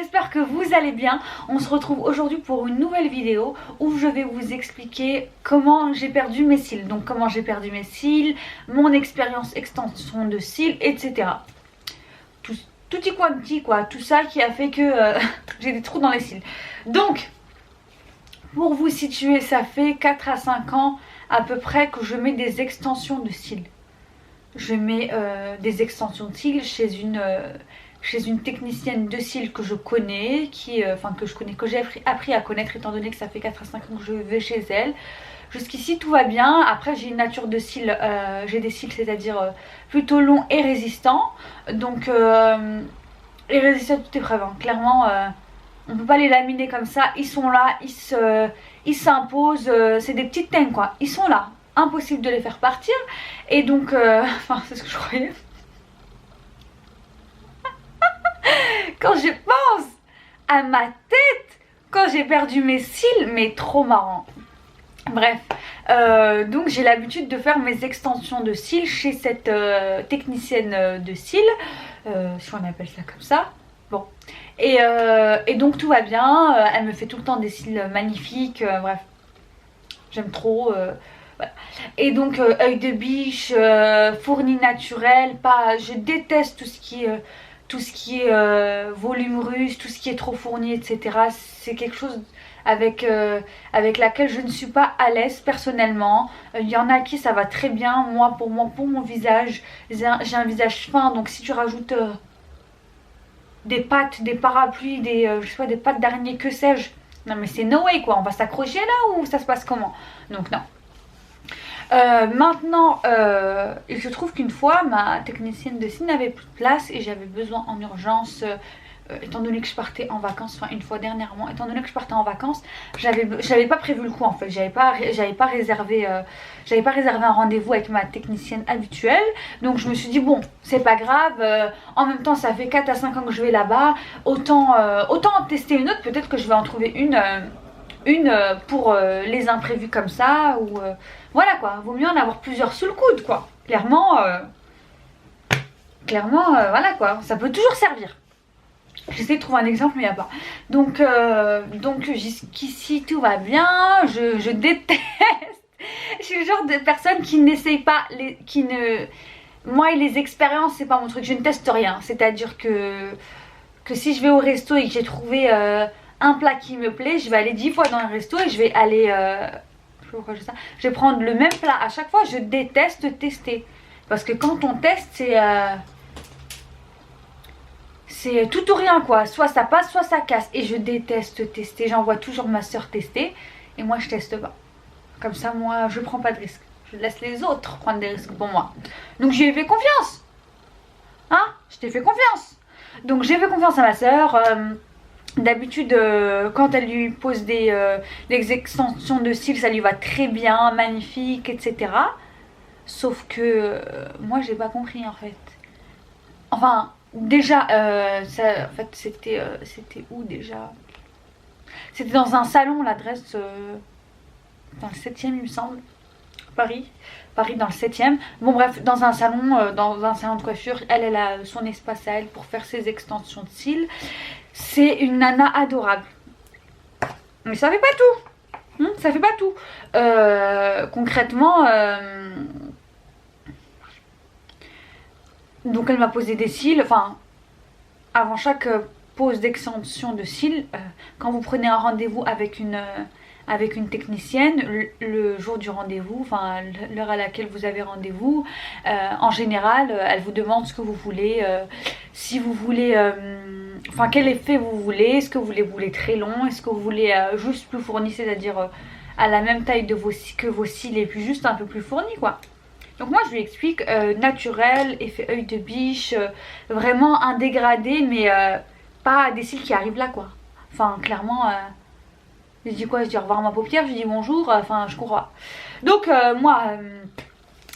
j'espère que vous allez bien. On se retrouve aujourd'hui pour une nouvelle vidéo où je vais vous expliquer comment j'ai perdu mes cils. Donc comment j'ai perdu mes cils, mon expérience extension de cils, etc. Tutti quanti quoi, tout ça qui a fait que j'ai des trous dans les cils. Donc, pour vous situer, ça fait 4 à 5 ans à peu près que je mets des extensions de cils. Je mets des extensions de cils chez une technicienne de cils que je connais, que j'ai appris à connaître étant donné que ça fait 4 à 5 ans que je vais chez elle. Jusqu'ici tout va bien. Après j'ai une nature de cils, j'ai des cils c'est-à-dire plutôt longs et résistants. Donc et résistants à toute épreuve, hein. Clairement on peut pas les laminer comme ça, ils sont là, ils s'imposent, c'est des petites teignes quoi, ils sont là. Impossible de les faire partir. Et donc enfin c'est ce que je croyais. Quand je pense à ma tête quand j'ai perdu mes cils, mais trop marrant. Bref, donc j'ai l'habitude de faire mes extensions de cils chez cette technicienne de cils, si on appelle ça comme ça. Bon, et donc tout va bien, elle me fait tout le temps des cils magnifiques, bref, j'aime trop. Voilà. Et donc œil de biche, fourni naturel, je déteste tout ce qui est volume russe, tout ce qui est trop fourni, etc. C'est quelque chose avec laquelle je ne suis pas à l'aise personnellement. Il y en a à qui ça va très bien. Pour mon visage, j'ai un visage fin, donc si tu rajoutes des pattes, des parapluies, je sais pas, des pattes d'araignée, que sais-je, non mais c'est no way quoi, on va s'accrocher là ou ça se passe comment? Donc non. Maintenant, il se trouve qu'une fois, ma technicienne de cils n'avait plus de place et j'avais besoin en urgence, étant donné que je partais en vacances, enfin une fois dernièrement, étant donné que je partais en vacances, j'avais pas prévu le coup en fait, j'avais pas réservé un rendez-vous avec ma technicienne habituelle, donc je me suis dit bon, c'est pas grave, en même temps ça fait 4 à 5 ans que je vais là-bas, autant en tester une autre, peut-être que je vais en trouver une pour les imprévus comme ça, ou voilà quoi, vaut mieux en avoir plusieurs sous le coude quoi, clairement, voilà quoi, ça peut toujours servir. J'essaie de trouver un exemple mais il n'y a pas. Donc jusqu'ici tout va bien, je déteste, je suis le genre de personne qui n'essaye pas, moi et les expériences c'est pas mon truc, je ne teste rien, c'est à dire que si je vais au resto et que j'ai trouvé un plat qui me plaît, je vais aller 10 fois dans un resto et je vais aller je vais prendre le même plat à chaque fois. Je déteste tester parce que quand on teste c'est tout ou rien quoi, soit ça passe soit ça casse et je déteste tester. J'envoie toujours ma soeur tester et moi je teste pas, comme ça moi je prends pas de risques, je laisse les autres prendre des risques pour moi. Donc j'ai fait confiance, hein, je t'ai fait confiance, donc j'ai fait confiance à ma soeur. D'habitude quand elle lui pose des extensions de cils, ça lui va très bien, magnifique, etc. Sauf que moi j'ai pas compris en fait. Enfin déjà en fait c'était où déjà? C'était dans un salon, l'adresse dans le 7e il me semble. Paris dans le 7e. Bon bref, dans un salon de coiffure, elle a son espace à elle pour faire ses extensions de cils. C'est une nana adorable. Mais ça fait pas tout. Ça fait pas tout. Concrètement, donc elle m'a posé des cils. Enfin, avant chaque pose d'extension de cils, quand vous prenez un rendez-vous avec une technicienne, le jour du rendez-vous, enfin l'heure à laquelle vous avez rendez-vous, en général elle vous demande ce que vous voulez, si vous voulez, enfin quel effet vous voulez, est-ce que vous les voulez très longs, est-ce que vous voulez juste plus fournis, c'est-à-dire à la même taille que vos cils et puis juste un peu plus fournis quoi. Donc moi je lui explique naturel, effet œil de biche, vraiment un dégradé mais pas des cils qui arrivent là quoi. Enfin clairement... Je dis quoi? Je dis au revoir à ma paupière, je lui dis bonjour, enfin je crois. Donc moi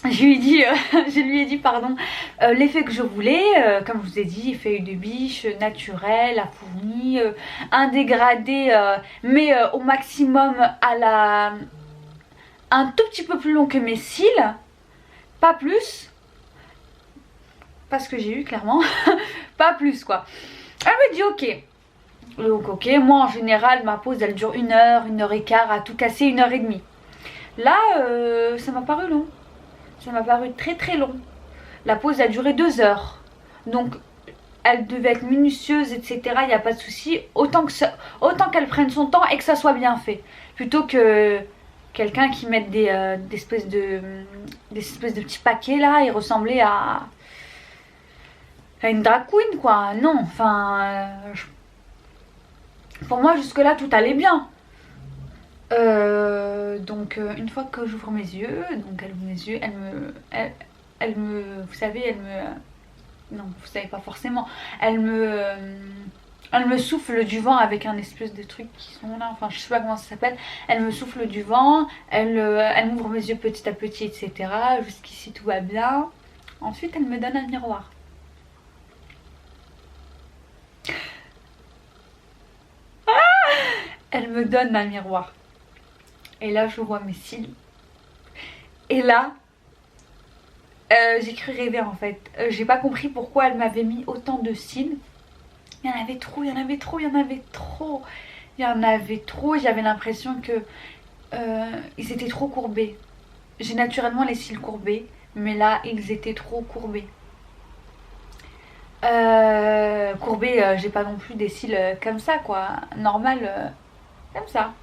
je lui ai dit pardon, l'effet que je voulais, comme je vous ai dit, effet œil de biche, naturel, à fourni, un dégradé mais au maximum un tout petit peu plus long que mes cils, pas plus, pas ce que j'ai eu clairement, pas plus quoi. Elle me dit ok. Donc ok, moi en général ma pause elle dure 1 heure, 1 heure et quart, à tout casser 1 heure et demie. Là ça m'a paru long, ça m'a paru très très long. La pause a duré 2 heures, donc elle devait être minutieuse, etc. Il n'y a pas de souci, autant qu'elle prenne son temps et que ça soit bien fait, plutôt que quelqu'un qui mette des espèces de petits paquets là et ressembler à une drag queen quoi. Non, enfin pour moi jusque là tout allait bien. Donc une fois que j'ouvre mes yeux, donc elle ouvre mes yeux, elle me, vous savez, non, vous savez pas forcément, elle me souffle du vent avec un espèce de truc qui sont là, enfin je sais pas comment ça s'appelle. Elle me souffle du vent, elle m'ouvre mes yeux petit à petit, etc. Jusqu'ici tout va bien. Ensuite elle me donne un miroir. Elle me donne un miroir. Et là je vois mes cils. Et là j'ai cru rêver en fait. J'ai pas compris pourquoi elle m'avait mis autant de cils. Il y en avait trop, il y en avait trop, il y en avait trop. Il y en avait trop. J'avais l'impression que ils étaient trop courbés. J'ai naturellement les cils courbés, mais là ils étaient trop courbés. Courbés, j'ai pas non plus des cils comme ça quoi. Normal, comme ça.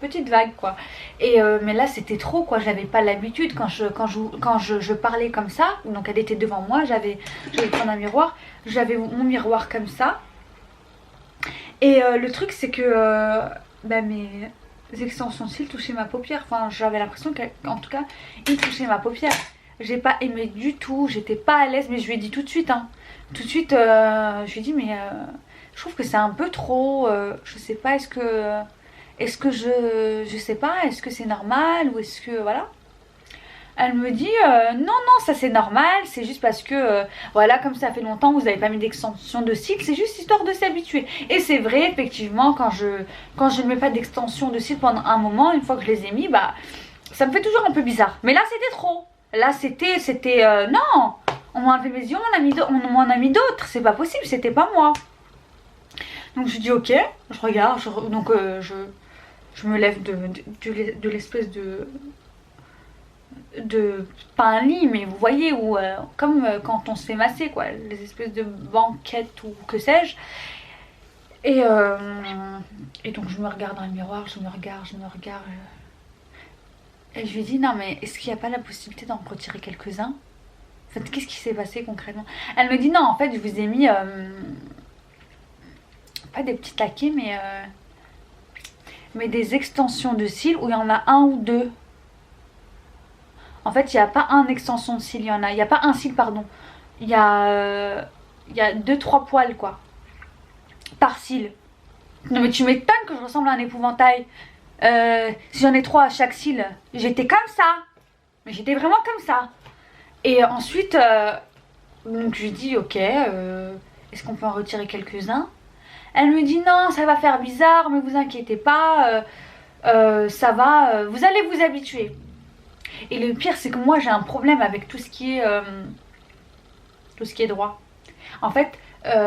Petite vague quoi. Et mais là c'était trop quoi, j'avais pas l'habitude quand je parlais comme ça. Donc elle était devant moi, j'avais prendre un miroir, j'avais mon miroir comme ça. Et le truc c'est que bah, mes extensions de cils touchaient ma paupière. Enfin j'avais l'impression qu'en tout cas ils touchaient ma paupière. J'ai pas aimé du tout, j'étais pas à l'aise, mais je lui ai dit tout de suite hein. Tout de suite je lui ai dit mais je trouve que c'est un peu trop, je sais pas, est-ce que je sais pas, est-ce que c'est normal ou est-ce que voilà. Elle me dit non non ça c'est normal, c'est juste parce que voilà comme ça fait longtemps vous n'avez pas mis d'extension de cils, c'est juste histoire de s'habituer. Et c'est vrai effectivement quand je ne mets pas d'extension de cils pendant un moment, une fois que je les ai mis, bah ça me fait toujours un peu bizarre. Mais là c'était trop, là c'était non, on m'a enlevé mes yeux, on m'en a mis d'autres, c'est pas possible, c'était pas moi. Donc je dis ok, je regarde, donc je me lève de l'espèce de pas un lit mais vous voyez où comme quand on se fait masser quoi, les espèces de banquettes ou que sais-je. Et donc je me regarde dans le miroir, je me regarde et je lui dis non mais est-ce qu'il n'y a pas la possibilité d'en retirer quelques-uns. En fait qu'est-ce qui s'est passé concrètement. Elle me dit non en fait je vous ai mis pas des petits taquets mais des extensions de cils où il y en a un ou deux. En fait, il n'y a pas un extension de cils, il n'y a pas un cil, pardon. Il y a 2-3 poils, quoi. Par cil. Non, mais tu m'étonnes que je ressemble à un épouvantail. Si j'en ai 3 à chaque cil, j'étais comme ça. Mais j'étais vraiment comme ça. Et ensuite, donc je lui dis, ok, est-ce qu'on peut en retirer quelques-uns? Elle me dit, non, ça va faire bizarre, mais vous inquiétez pas, ça va, vous allez vous habituer. Et le pire c'est que moi j'ai un problème avec tout ce qui est droit. En fait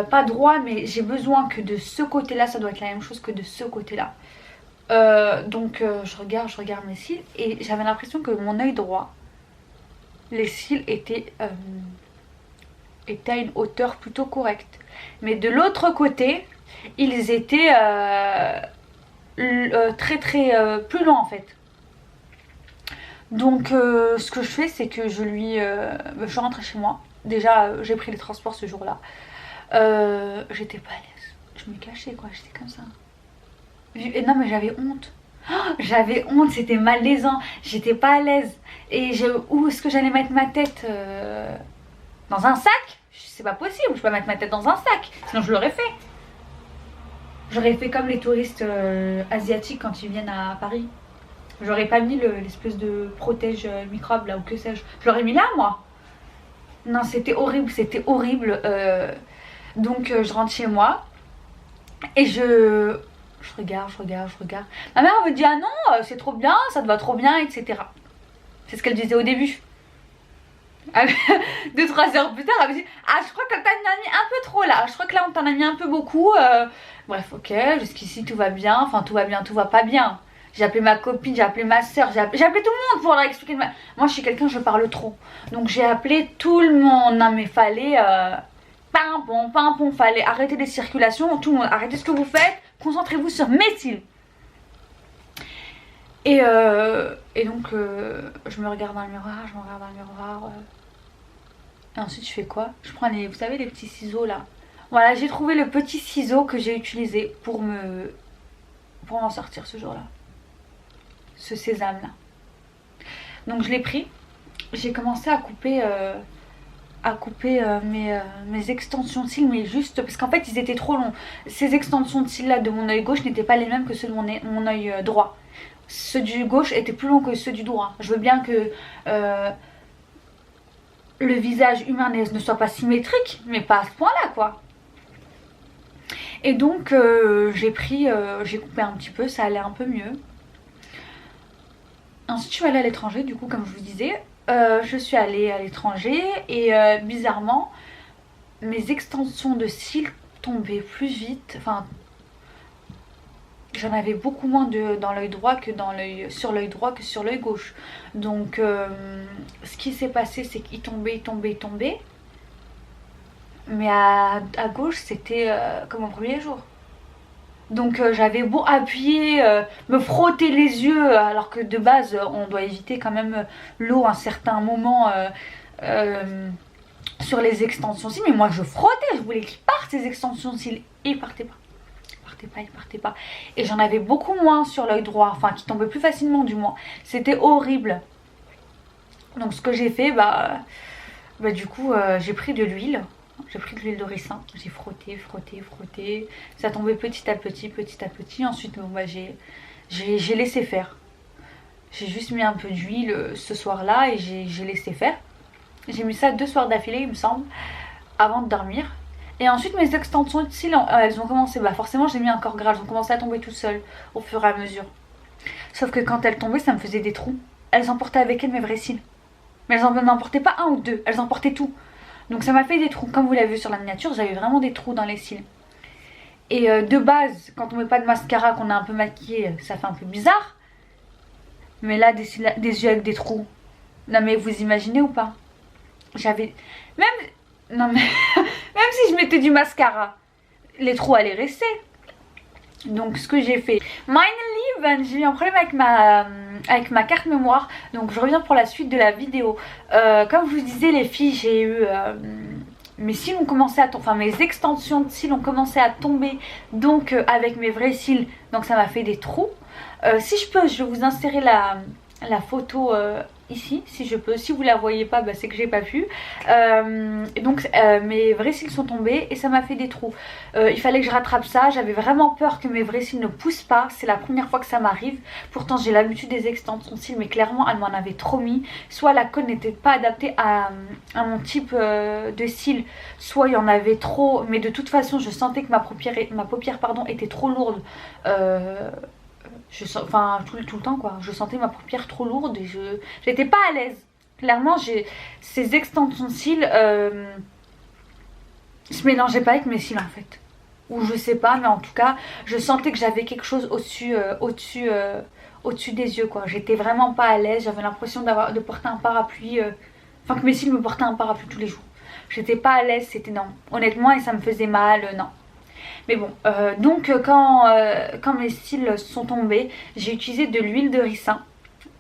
pas droit mais j'ai besoin que de ce côté là ça doit être la même chose que de ce côté là. Donc je regarde mes cils et j'avais l'impression que mon œil droit, les cils étaient à une hauteur plutôt correcte. Mais de l'autre côté ils étaient très très plus longs en fait. Donc ce que je fais c'est que je suis rentrée chez moi. Déjà j'ai pris les transports ce jour là. J'étais pas à l'aise. Je me cachais quoi, j'étais comme ça. Et non mais j'avais honte. Oh, j'avais honte, c'était malaisant. J'étais pas à l'aise. Et où est-ce que j'allais mettre ma tête dans un sac? C'est pas possible, je peux pas mettre ma tête dans un sac. Sinon je l'aurais fait. J'aurais fait comme les touristes asiatiques quand ils viennent à Paris. J'aurais pas mis l'espèce de protège microbe là ou que sais-je. Je l'aurais mis là moi. Non c'était horrible, c'était horrible. Donc je rentre chez moi et je regarde. Ma mère me dit ah non c'est trop bien, ça te va trop bien, etc. C'est ce qu'elle disait au début. 2-3 heures plus tard elle me dit ah je crois que t'en as mis un peu trop là. Je crois que là on t'en a mis un peu beaucoup. Bref, ok, jusqu'ici tout va bien, enfin tout va bien, tout va pas bien. J'ai appelé ma copine, j'ai appelé ma soeur, j'ai appelé tout le monde pour leur expliquer. Moi je suis quelqu'un, je parle trop. Donc j'ai appelé tout le monde. Non mais fallait... pimpon, fallait arrêter les circulations. Tout le monde, arrêtez ce que vous faites. Concentrez-vous sur mes cils. Et donc je me regarde dans le miroir, Et ensuite je fais quoi? Je prends les, vous savez les petits ciseaux là. Voilà, j'ai trouvé le petit ciseau que j'ai utilisé pour m'en sortir ce jour-là. Ce sésame là. Donc je l'ai pris. J'ai commencé à couper mes extensions de cils, mais juste parce qu'en fait ils étaient trop longs. Ces extensions de cils là de mon œil gauche n'étaient pas les mêmes que ceux de mon œil droit. Ceux du gauche étaient plus longs que ceux du droit. Je veux bien que le visage humain ne soit pas symétrique, mais pas à ce point là quoi. Et donc j'ai coupé un petit peu, ça allait un peu mieux. Ensuite je suis allée à l'étranger du coup comme je vous disais. Je suis allée à l'étranger et bizarrement mes extensions de cils tombaient plus vite. Enfin j'en avais beaucoup moins dans l'œil droit que sur l'œil droit que sur l'œil gauche. Donc ce qui s'est passé c'est qu'il tombait. Mais à gauche c'était comme au premier jour. Donc j'avais beau appuyer, me frotter les yeux, alors que de base on doit éviter quand même l'eau à un certain moment sur les extensions de cils. Mais moi je frottais, je voulais qu'ils partent ces extensions de cils et ils partaient pas. Ils partaient pas. Et j'en avais beaucoup moins sur l'œil droit, enfin qui tombait plus facilement du moins. C'était horrible. Donc ce que j'ai fait, du coup j'ai pris de l'huile. J'ai pris de l'huile de ricin, j'ai frotté. Ça tombait petit à petit. Ensuite, j'ai laissé faire. J'ai juste mis un peu d'huile ce soir-là et j'ai laissé faire. J'ai mis ça 2 soirs d'affilée, il me semble, avant de dormir. Et ensuite, mes extensions de cils, elles ont commencé. Forcément, j'ai mis un corps gras, elles ont commencé à tomber tout seules au fur et à mesure. Sauf que quand elles tombaient, ça me faisait des trous. Elles emportaient avec elles mes vrais cils. Mais elles n'en emportaient pas un ou deux, elles emportaient tout. Donc ça m'a fait des trous, comme vous l'avez vu sur la miniature, j'avais vraiment des trous dans les cils. Et de base, quand on met pas de mascara, qu'on est un peu maquillé, ça fait un peu bizarre. Mais là, des yeux avec des trous. Non mais vous imaginez ou pas? J'avais... Même si je mettais du mascara, les trous allaient rester. Donc ce que j'ai fait, j'ai eu un problème avec ma carte mémoire. Donc je reviens pour la suite de la vidéo. Comme je vous disais les filles, j'ai eu mes cils ont commencé à tomber, enfin mes extensions de cils ont commencé à tomber. Donc avec mes vrais cils, donc ça m'a fait des trous. Si je peux, je vais vous insérer la photo ici, si je peux. Si vous la voyez pas, c'est que j'ai pas pu. Donc mes vrais cils sont tombés et ça m'a fait des trous. Il fallait que je rattrape ça. J'avais vraiment peur que mes vrais cils ne poussent pas. C'est la première fois que ça m'arrive. Pourtant j'ai l'habitude des extensions de cils, mais clairement elle m'en avait trop mis. Soit la colle n'était pas adaptée à mon type de cils, soit il y en avait trop. Mais de toute façon je sentais que ma paupière était trop lourde. Tout le temps quoi, je sentais ma paupière trop lourde et j'étais pas à l'aise. Clairement ces extensions de cils se mélangeaient pas avec mes cils en fait. Ou je sais pas, mais en tout cas je sentais que j'avais quelque chose au-dessus des yeux quoi. J'étais vraiment pas à l'aise, j'avais l'impression de porter un parapluie, que mes cils me portaient un parapluie tous les jours. J'étais pas à l'aise, c'était non. Honnêtement, et ça me faisait mal, non. Mais bon, donc quand mes cils sont tombés, j'ai utilisé de l'huile de ricin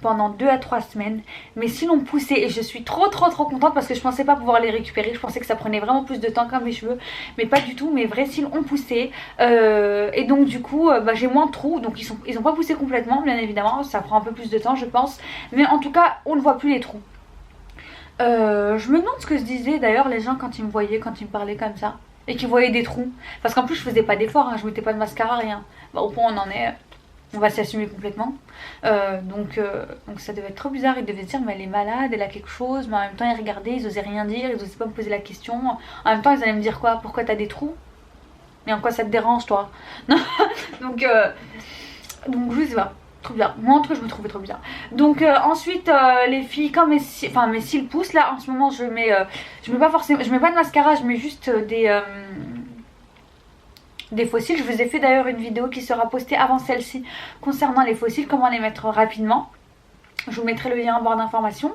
pendant 2 à 3 semaines. Mes cils ont poussé et je suis trop contente parce que je pensais pas pouvoir les récupérer. Je pensais que ça prenait vraiment plus de temps qu'à mes cheveux, mais pas du tout. Mes vrais cils ont poussé et donc du coup j'ai moins de trous. Donc ils ont pas poussé complètement, bien évidemment, ça prend un peu plus de temps je pense. Mais en tout cas on ne voit plus les trous. Je me demande ce que se disaient d'ailleurs les gens quand ils me voyaient, quand ils me parlaient comme ça. Et qui voyaient des trous. Parce qu'en plus je faisais pas d'effort, hein, je mettais pas de mascara, rien. Au point on en est, on va s'assumer complètement. Donc ça devait être trop bizarre, ils devaient se dire mais elle est malade, elle a quelque chose. Mais en même temps ils regardaient, ils osaient rien dire, ils osaient pas me poser la question. En même temps ils allaient me dire quoi? Pourquoi t'as des trous? Mais en quoi ça te dérange toi? donc je sais pas. Trop bien, moi en tout cas je me trouvais trop bien. Donc ensuite les filles, quand mes cils poussent là en ce moment je mets pas de mascara, je mets juste des faux cils. Je vous ai fait d'ailleurs une vidéo qui sera postée avant celle-ci concernant les faux cils, comment les mettre rapidement. Je vous mettrai le lien en barre d'informations.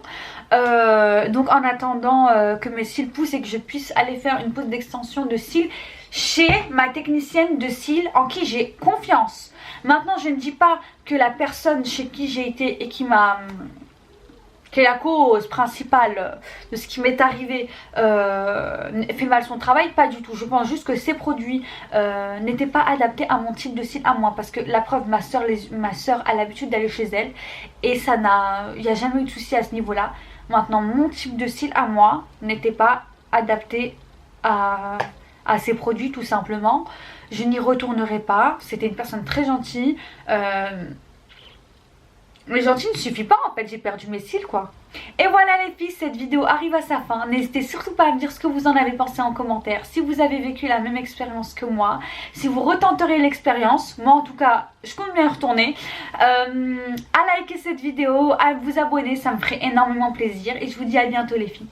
Donc en attendant que mes cils poussent et que je puisse aller faire une pose d'extension de cils chez ma technicienne de cils en qui j'ai confiance. Maintenant, je ne dis pas que la personne chez qui j'ai été et qui est la cause principale de ce qui m'est arrivé fait mal son travail, pas du tout. Je pense juste que ces produits n'étaient pas adaptés à mon type de cils à moi, parce que la preuve, ma soeur a l'habitude d'aller chez elle et il n'y a jamais eu de souci à ce niveau là. Maintenant, mon type de cils à moi n'était pas adapté à ces produits, tout simplement. Je n'y retournerai pas. C'était une personne très gentille. Mais gentil ne suffit pas, en fait, j'ai perdu mes cils, quoi. Et voilà les filles, cette vidéo arrive à sa fin. N'hésitez surtout pas à me dire ce que vous en avez pensé en commentaire. Si vous avez vécu la même expérience que moi, si vous retenterez l'expérience, moi en tout cas, je compte bien y retourner. À liker cette vidéo, à vous abonner, ça me ferait énormément plaisir. Et je vous dis à bientôt les filles.